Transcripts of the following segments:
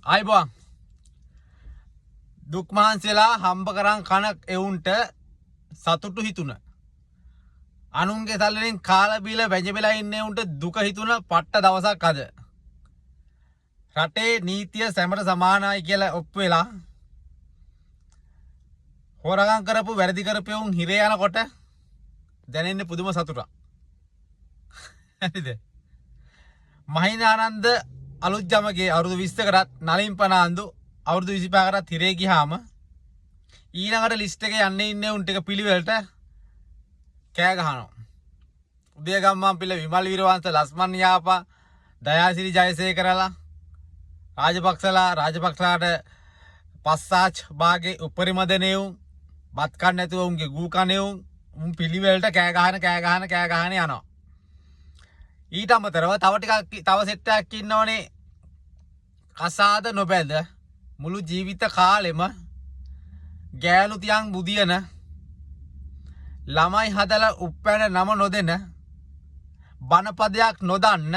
ආයිබෝන් දුක් මහන්සියලා හම්බ කරන් කන එවුන්ට සතුටු හිතුන අනුන්ගේ සල්ලිෙන් කාලා බීලා වැජබෙලා ඉන්නේ උන්ට දුක හිතුන පට්ට දවසක් අද රටේ නීතිය සැමට සමානයි කියලා ඔප්පු වෙලා හොරගම් කරපු වැරදි කරපෙවුන් හිරේ යනකොට දැනෙන්නේ පුදුම සතුටක් හරිද මහින්ද ආනන්ද අලුත් ජමගේ අවුරුදු 20කටත් නලින් පනාන්දු අවුරුදු 25කටත් හිරේ ගියාම ඊළඟට ලිස්ට් එකේ යන්නේ ඉන්නේ උන් ටික පිළිවෙලට කෑ ගහනවා. උදේගම්මන් පිළ විමල් වීරවංශ ලස්මන් යාපා දයාසිරි ජයසේකරලා රාජපක්ෂලාට පස්සාච් භාගේ උපරිම දෙනෙවුන් බත් කන්න නැතුව උන්ගේ ගූ කණෙවුන් උන් පිළිවෙලට කෑ ගහන යනවා. ඊට අමතරව තව සෙට් එකක් ඉන්නවනේ කසාද නොබැඳ මුළු ජීවිත කාලෙම ගෑනු තියන් බුදියන ළමයි හදලා උප්පැන නම නොදෙන බණපදයක් නොදන්න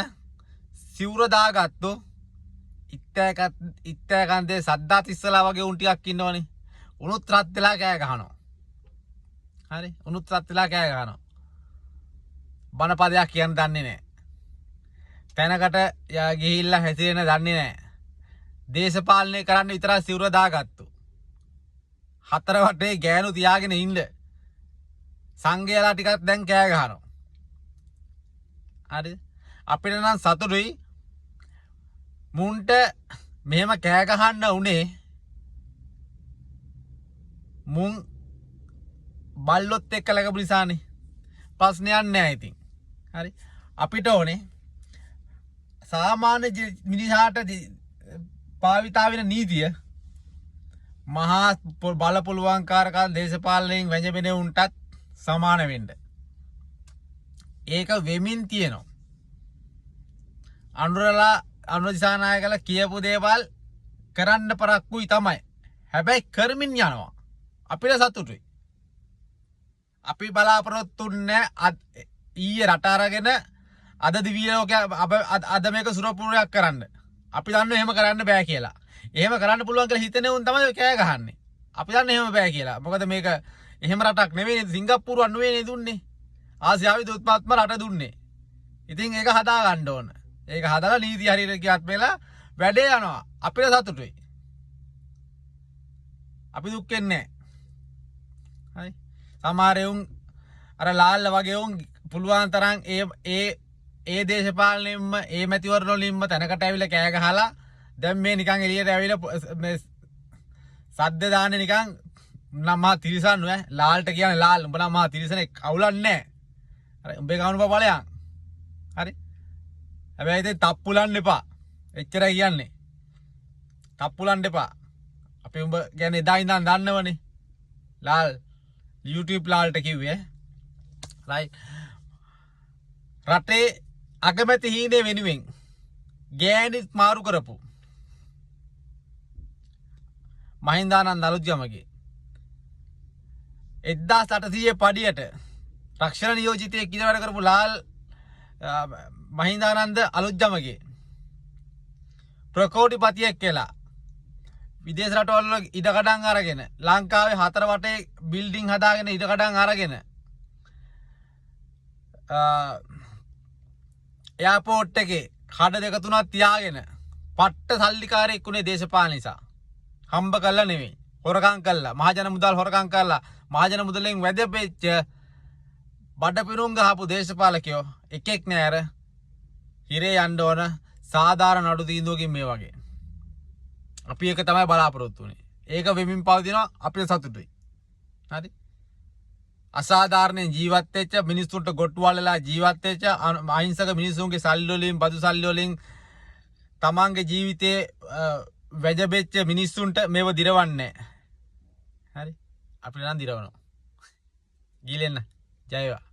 සිවුර දාගත්තු ඉත්තෑකන්දේ සද්දාත් ඉස්සලා වගේ උන් ටිකක් ඉන්නවනේ උනුත් රත් වෙලා කෑ ගහනවා. හරි උනුත් රත් වෙලා කෑ ගහනවා. බණපදයක් කියන්න දන්නේ නැහැ. තැනකට ගිහිල්ලා හැසිරෙන්න දන්නේ නැහැ. දේශපාලනය කරන්න විතරක් සිවුර දාගත්තු. හතර වටේ ගෑනු තියාගෙන ඉන්න සංඝයාලා ටිකක් දැන් කෑ ගහනවා. හරි අපිට නම් සතුටුයි මුන්ට මෙහෙම කෑ ගහන්න උනේ මුන් බල්ලොත් එක්ක ලැබු නිසානේ. ප්‍රශ්නයක් නැහැ ඉතින්. හරි අපිට ඕනේ සාමාන්‍ය මිනිහාට පාවිතා වෙන නීතිය මහා බල පුළුවන්කාරකම් දේශපාලනයෙන් වැජබෙන උන්ටත් සමාන වෙන්න. ඒක වෙමින් තියෙනවා. අනුර දිසානායකලා කියපු දේවල් කරන්න පරක්කුයි තමයි. හැබැයි කරමින් යනවා. අපිට සතුටුයි. අපි බලාපොරොත්තු නැහැ ඊයේ රට අරගෙන අද දිවිලෝක අද මේක සුරපුරයක් කරන්න. අපි දන්නවා එහෙම කරන්න බෑ කියලා. එහෙම කරන්න පුළුවන් කියලා හිතනේ උන් තමයි කෑ ගහන්නේ. අපි දන්නේ එහෙම බෑ කියලා. මොකද මේක එහෙම රටක් නෙවෙයි සිංගප්පූරුවක් නෙවෙයි දුන්නේ. ආසියාවේ දුත්මාත්ම රට දුන්නේ. ඉතින් ඒක හදා ගන්න ඕන. ඒක හදලා නීති හරියට ගියත් වෙලා වැඩේ යනවා. අපිට සතුටුයි. අපි දුක් වෙන්නේ නැහැ. හරි. සමහර උන් අර ලාල්ල වගේ උන් පුළුවන් තරම් ඒ දේශපාලනෙම්ම ඒ මැතිවරණ වලින්ම තැනකට ඇවිල්ලා කෑ ගහලා දැන් මේ නිකන් එළියට ඇවිල්ලා මේ සද්ද දාන්නේ නිකන් නම්මා තිරිසන් නෑ ලාල්ට කියන්නේ ලාල් උඹ නම් මහා තිරිසනෙක් අවුලක් නෑ. හරි උඹේ ගානු බලයන්. හරි. හැබැයි ඉතින් තප්පුලන්න එපා. එච්චරයි කියන්නේ. තප්පුලන්න එපා. අපි උඹ කියන්නේ එදා ඉඳන් දන්නවනේ. ලාල් YouTube ලාල්ට කිව්වේ. රයිට්. රටේ අගමැති හීනේ වෙනුවෙන් ගෑනිත් මාරු කරපු මහින්ද ආනන්ද අලුත්ගමගේ 1800 පඩියට රක්ෂණ නියෝජිතයෙක් ඉඳ වැඩ කරපු ලාල් මහින්ද ආනන්ද අලුත්ගමගේ ප්‍රකෝටිපතියෙක් කියලා විදේශ රටවල ඉඩකඩම් අරගෙන ලංකාවේ හතර වටේ බිල්ඩින් හදාගෙන ඉඩකඩම් අරගෙන එයාපෝට් එකේ කඩ දෙක තුනක් තියාගෙන පට්ට සල්ලිකාරයෙක් උනේ දේශපාලන නිසා. හම්බ කළා නෙවෙයි. හොරකම් කළා. මහජන මුදල් හොරකම් කළා. මහජන මුදලෙන් වැදපෙච්ච බඩ පිරුම් ගහපු දේශපාලකයෝ එකෙක් නෑ අර හිරේ යන්න ඕන සාධාරණ නඩු තීන්දුවකින් මේ වගේ. අපි ඒක තමයි බලාපොරොත්තු වෙන්නේ. ඒක වෙමින් පවතිනවා අපිට සතුටුයි. හරි. අසාධාරණයෙන් ජීවත් වෙච්ච මිනිස්සුන්ට ගොට්ටුවල් වෙලා ජීවත් වෙච්ච අහිංසක මිනිස්සුන්ගේ සල්ලි වලින් බදු සල්ලි වලින් තමන්ගේ ජීවිතේ වැජබෙච්ච මිනිස්සුන්ට මේව දිරවන්නේ නැහැ. හරි අපිට නම් දිරවනවා. ගිලෙන්න. ජය වේවා.